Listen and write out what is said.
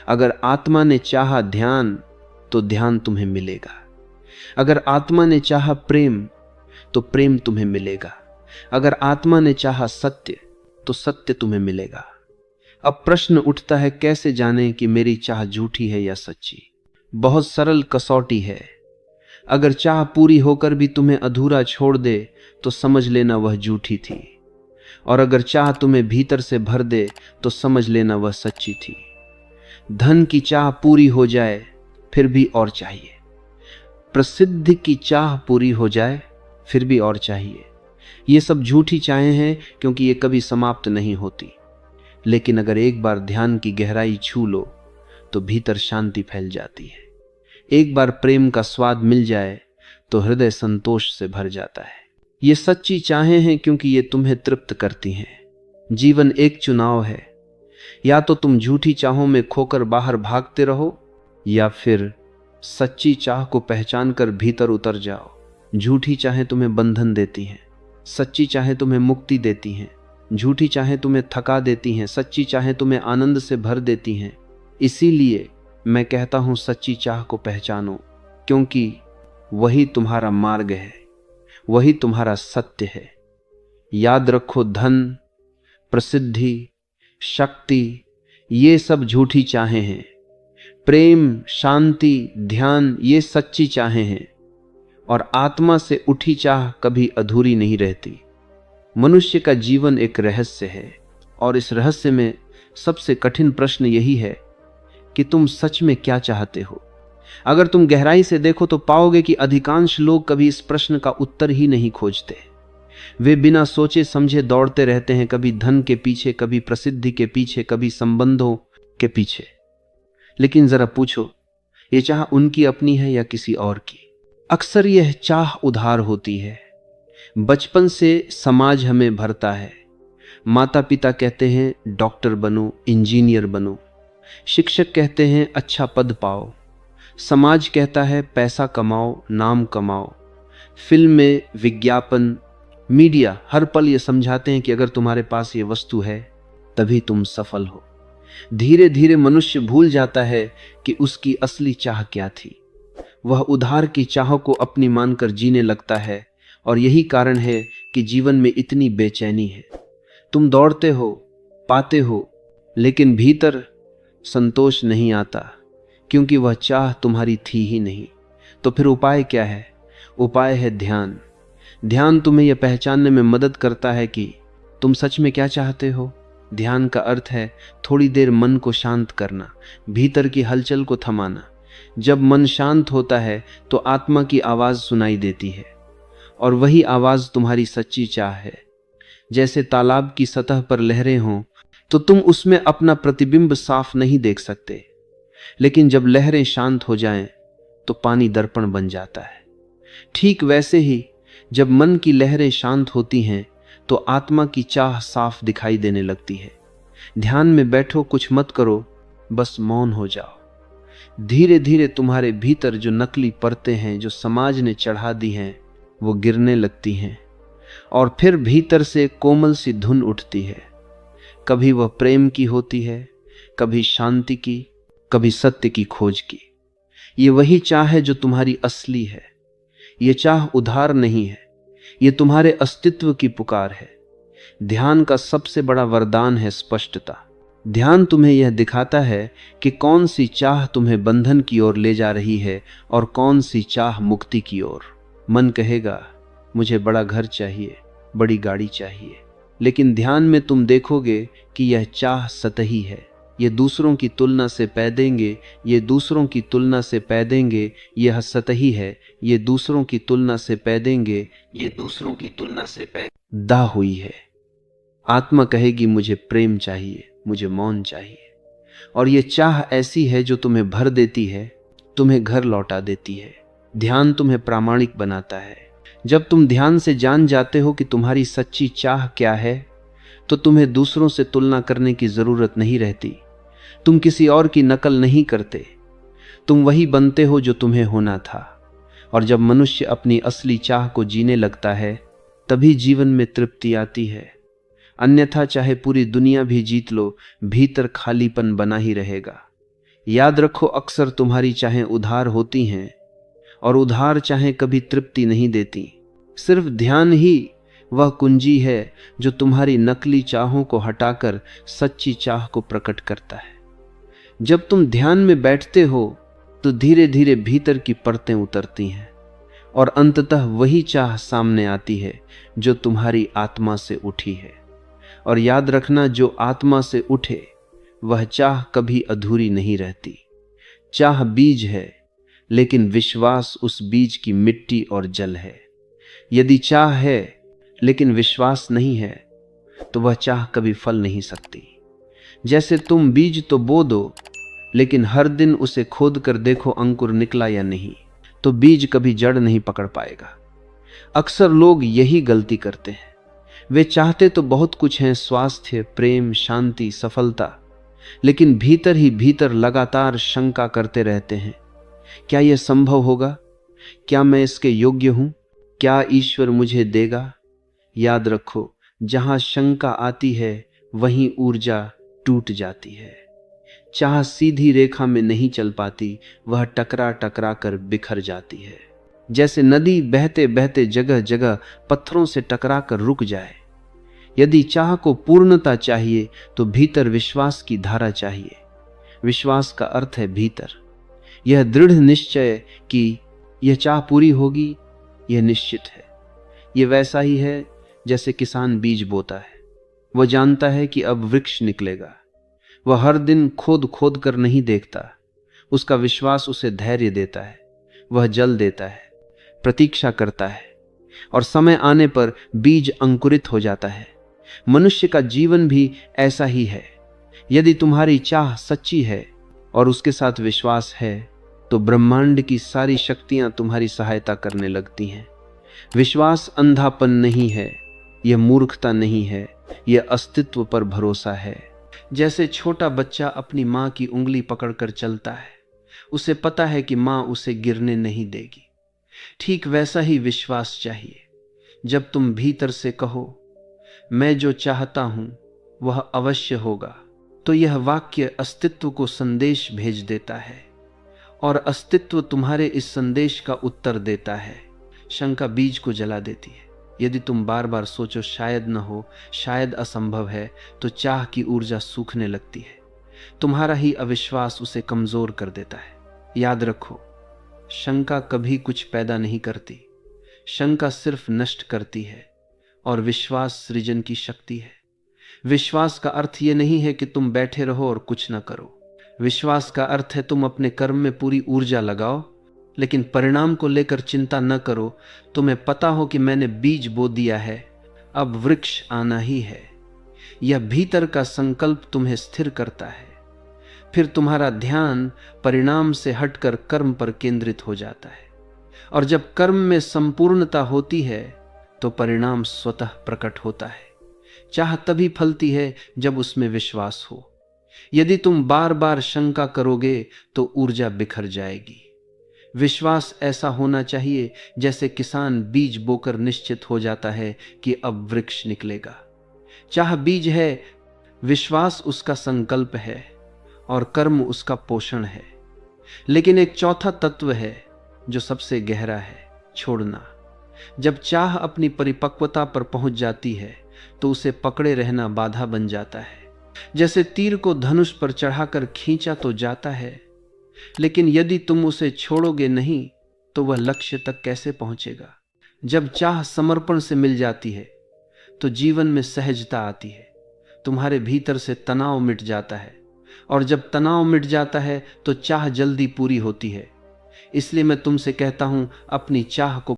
अगर आत्मा ने चाहा ध्यान तो ध्यान तुम्हें मिलेगा। अगर आत्मा ने चाहा प्रेम तो प्रेम तुम्हें मिलेगा। अगर आत्मा ने चाहा सत्य तो सत्य तुम्हें मिलेगा। अब प्रश्न उठता है, कैसे जानें कि मेरी चाह झूठी है या सच्ची? बहुत सरल कसौटी है। अगर चाह पूरी होकर भी तुम्हें अधूरा छोड़ दे तो समझ लेना वह झूठी थी, और अगर चाह तुम्हें भीतर से भर दे तो समझ लेना वह सच्ची थी। धन की चाह पूरी हो जाए फिर भी और चाहिए, प्रसिद्धि की चाह पूरी हो जाए फिर भी और चाहिए। ये सब झूठी चाहें हैं क्योंकि ये कभी समाप्त नहीं होती। लेकिन अगर एक बार ध्यान की गहराई छू लो तो भीतर शांति फैल जाती है। एक बार प्रेम का स्वाद मिल जाए तो हृदय संतोष से भर जाता है। ये सच्ची चाहें हैं क्योंकि ये तुम्हें तृप्त करती हैं। जीवन एक चुनाव है, या तो तुम झूठी चाहों में खोकर बाहर भागते रहो, या फिर सच्ची चाह को पहचान कर भीतर उतर जाओ। झूठी चाहें तुम्हें बंधन देती हैं, सच्ची चाहें तुम्हें मुक्ति देती हैं। झूठी चाहें तुम्हें थका देती हैं, सच्ची चाहें तुम्हें आनंद से भर देती हैं। इसीलिए मैं कहता हूं, सच्ची चाह को पहचानो, क्योंकि वही तुम्हारा मार्ग है, वही तुम्हारा सत्य है। याद रखो, धन, प्रसिद्धि, शक्ति, ये सब झूठी चाहें हैं। प्रेम, शांति, ध्यान, ये सच्ची चाहें हैं। और आत्मा से उठी चाह कभी अधूरी नहीं रहती। मनुष्य का जीवन एक रहस्य है, और इस रहस्य में सबसे कठिन प्रश्न यही है कि तुम सच में क्या चाहते हो। अगर तुम गहराई से देखो तो पाओगे कि अधिकांश लोग कभी इस प्रश्न का उत्तर ही नहीं खोजते। वे बिना सोचे समझे दौड़ते रहते हैं, कभी धन के पीछे, कभी प्रसिद्धि के पीछे, कभी संबंधों के पीछे। लेकिन जरा पूछो, ये चाह उनकी अपनी है या किसी और की? अक्सर यह चाह उधार होती है। बचपन से समाज हमें भरता है। माता पिता कहते हैं डॉक्टर बनो, इंजीनियर बनो। शिक्षक कहते हैं अच्छा पद पाओ। समाज कहता है पैसा कमाओ, नाम कमाओ। फिल्में, विज्ञापन, मीडिया हर पल ये समझाते हैं कि अगर तुम्हारे पास ये वस्तु है तभी तुम सफल हो। धीरे धीरे मनुष्य भूल जाता है कि उसकी असली चाह क्या थी। वह उधार की चाह को अपनी मानकर जीने लगता है, और यही कारण है कि जीवन में इतनी बेचैनी है। तुम दौड़ते हो, पाते हो, लेकिन भीतर संतोष नहीं आता, क्योंकि वह चाह तुम्हारी थी ही नहीं। तो फिर उपाय क्या है? उपाय है ध्यान। ध्यान तुम्हें यह पहचानने में मदद करता है कि तुम सच में क्या चाहते हो। ध्यान का अर्थ है थोड़ी देर मन को शांत करना, भीतर की हलचल को थमाना। जब मन शांत होता है तो आत्मा की आवाज सुनाई देती है, और वही आवाज तुम्हारी सच्ची चाह है। जैसे तालाब की सतह पर लहरें हों तो तुम उसमें अपना प्रतिबिंब साफ नहीं देख सकते, लेकिन जब लहरें शांत हो जाएं तो पानी दर्पण बन जाता है। ठीक वैसे ही जब मन की लहरें शांत होती हैं तो आत्मा की चाह साफ दिखाई देने लगती है। ध्यान में बैठो, कुछ मत करो, बस मौन हो जाओ। धीरे धीरे तुम्हारे भीतर जो नकली परतें हैं जो समाज ने चढ़ा दी हैं वो गिरने लगती हैं, और फिर भीतर से कोमल सी धुन उठती है। कभी वह प्रेम की होती है, कभी शांति की, कभी सत्य की खोज की। ये वही चाह है जो तुम्हारी असली है। ये चाह उधार नहीं है, ये तुम्हारे अस्तित्व की पुकार है। ध्यान का सबसे बड़ा वरदान है स्पष्टता। ध्यान तुम्हें यह दिखाता है कि कौन सी चाह तुम्हें बंधन की ओर ले जा रही है और कौन सी चाह मुक्ति की ओर। मन कहेगा मुझे बड़ा घर चाहिए, बड़ी गाड़ी चाहिए, लेकिन ध्यान में तुम देखोगे कि यह चाह सतही है। ये दूसरों की तुलना से पैदेंगे, ये दूसरों की तुलना से पैदेंगे, यह सतही है। ये दूसरों की तुलना से पैदेंगे, ये दूसरों की तुलना से पैदा हुई है। आत्मा कहेगी मुझे प्रेम चाहिए, मुझे मौन चाहिए, और ये चाह ऐसी है जो तुम्हें भर देती है, तुम्हें घर लौटा देती है। ध्यान तुम्हें प्रामाणिक बनाता है। जब तुम ध्यान से जान जाते हो कि तुम्हारी सच्ची चाह क्या है तो तुम्हें दूसरों से तुलना करने की जरूरत नहीं रहती। तुम किसी और की नकल नहीं करते, तुम वही बनते हो जो तुम्हें होना था। और जब मनुष्य अपनी असली चाह को जीने लगता है तभी जीवन में तृप्ति आती है। अन्यथा चाहे पूरी दुनिया भी जीत लो, भीतर खालीपन बना ही रहेगा। याद रखो, अक्सर तुम्हारी चाहें उधार होती हैं और उधार चाहें कभी तृप्ति नहीं देती। सिर्फ ध्यान ही वह कुंजी है जो तुम्हारी नकली चाहों को हटाकर सच्ची चाह को प्रकट करता है। जब तुम ध्यान में बैठते हो तो धीरे धीरे भीतर की परतें उतरती हैं और अंततः वही चाह सामने आती है जो तुम्हारी आत्मा से उठी है। और याद रखना, जो आत्मा से उठे वह चाह कभी अधूरी नहीं रहती। चाह बीज है, लेकिन विश्वास उस बीज की मिट्टी और जल है। यदि चाह है लेकिन विश्वास नहीं है तो वह चाह कभी फल नहीं सकती। जैसे तुम बीज तो बो दो, लेकिन हर दिन उसे खोद कर देखो अंकुर निकला या नहीं, तो बीज कभी जड़ नहीं पकड़ पाएगा। अक्सर लोग यही गलती करते हैं। वे चाहते तो बहुत कुछ हैं, स्वास्थ्य, प्रेम, शांति, सफलता, लेकिन भीतर ही भीतर लगातार शंका करते रहते हैं। क्या यह संभव होगा? क्या मैं इसके योग्य हूं? क्या ईश्वर मुझे देगा? याद रखो, जहां शंका आती है वहीं ऊर्जा टूट जाती है। चाह सीधी रेखा में नहीं चल पाती, वह टकरा टकरा कर बिखर जाती है। जैसे नदी बहते बहते जगह जगह पत्थरों से टकरा कर रुक जाए। यदि चाह को पूर्णता चाहिए तो भीतर विश्वास की धारा चाहिए। विश्वास का अर्थ है भीतर, यह दृढ़ निश्चय कि यह चाह पूरी होगी, यह निश्चित है। यह वैसा ही है जैसे किसान बीज बोता है। वह जानता है कि अब वृक्ष निकलेगा। वह हर दिन खोद खोद कर नहीं देखता। उसका विश्वास उसे धैर्य देता है। वह जल देता है, प्रतीक्षा करता है, और समय आने पर बीज अंकुरित हो जाता है। मनुष्य का जीवन भी ऐसा ही है। यदि तुम्हारी चाह सच्ची है और उसके साथ विश्वास है तो ब्रह्मांड की सारी शक्तियां तुम्हारी सहायता करने लगती हैं। विश्वास अंधापन नहीं है, यह मूर्खता नहीं है, यह अस्तित्व पर भरोसा है। जैसे छोटा बच्चा अपनी माँ की उंगली पकड़कर चलता है, उसे पता है कि माँ उसे गिरने नहीं देगी। ठीक वैसा ही विश्वास चाहिए। जब तुम भीतर से कहो मैं जो चाहता हूं वह अवश्य होगा, तो यह वाक्य अस्तित्व को संदेश भेज देता है और अस्तित्व तुम्हारे इस संदेश का उत्तर देता है। शंका बीज को जला देती है। यदि तुम बार बार सोचो शायद न हो, शायद असंभव है, तो चाह की ऊर्जा सूखने लगती है। तुम्हारा ही अविश्वास उसे कमजोर कर देता है। याद रखो, शंका कभी कुछ पैदा नहीं करती। शंका सिर्फ नष्ट करती है, और विश्वास सृजन की शक्ति है। विश्वास का अर्थ यह नहीं है कि तुम बैठे रहो और कुछ न करो। विश्वास का अर्थ है तुम अपने कर्म में पूरी ऊर्जा लगाओ, लेकिन परिणाम को लेकर चिंता न करो। तुम्हें पता हो कि मैंने बीज बो दिया है, अब वृक्ष आना ही है। यह भीतर का संकल्प तुम्हें स्थिर करता है। फिर तुम्हारा ध्यान परिणाम से हटकर कर्म पर केंद्रित हो जाता है, और जब कर्म में संपूर्णता होती है तो परिणाम स्वतः प्रकट होता है। चाह तभी फलती है जब उसमें विश्वास हो। यदि तुम बार बार शंका करोगे तो ऊर्जा बिखर जाएगी। विश्वास ऐसा होना चाहिए जैसे किसान बीज बोकर निश्चित हो जाता है कि अब वृक्ष निकलेगा। चाह बीज है, विश्वास उसका संकल्प है, और कर्म उसका पोषण है। लेकिन एक चौथा तत्व है जो सबसे गहरा है, छोड़ना। जब चाह अपनी परिपक्वता पर पहुंच जाती है तो उसे पकड़े रहना बाधा बन जाता है। जैसे तीर को धनुष पर चढ़ाकर खींचा तो जाता है, लेकिन यदि तुम उसे छोड़ोगे नहीं तो वह लक्ष्य तक कैसे पहुंचेगा। जब चाह समर्पण से मिल जाती है तो जीवन में सहजता आती है। तुम्हारे भीतर से तनाव मिट जाता है, और जब तनाव मिट जाता है तो चाह जल्दी पूरी होती है। इसलिए मैं तुमसे कहता हूं, अपनी चाह को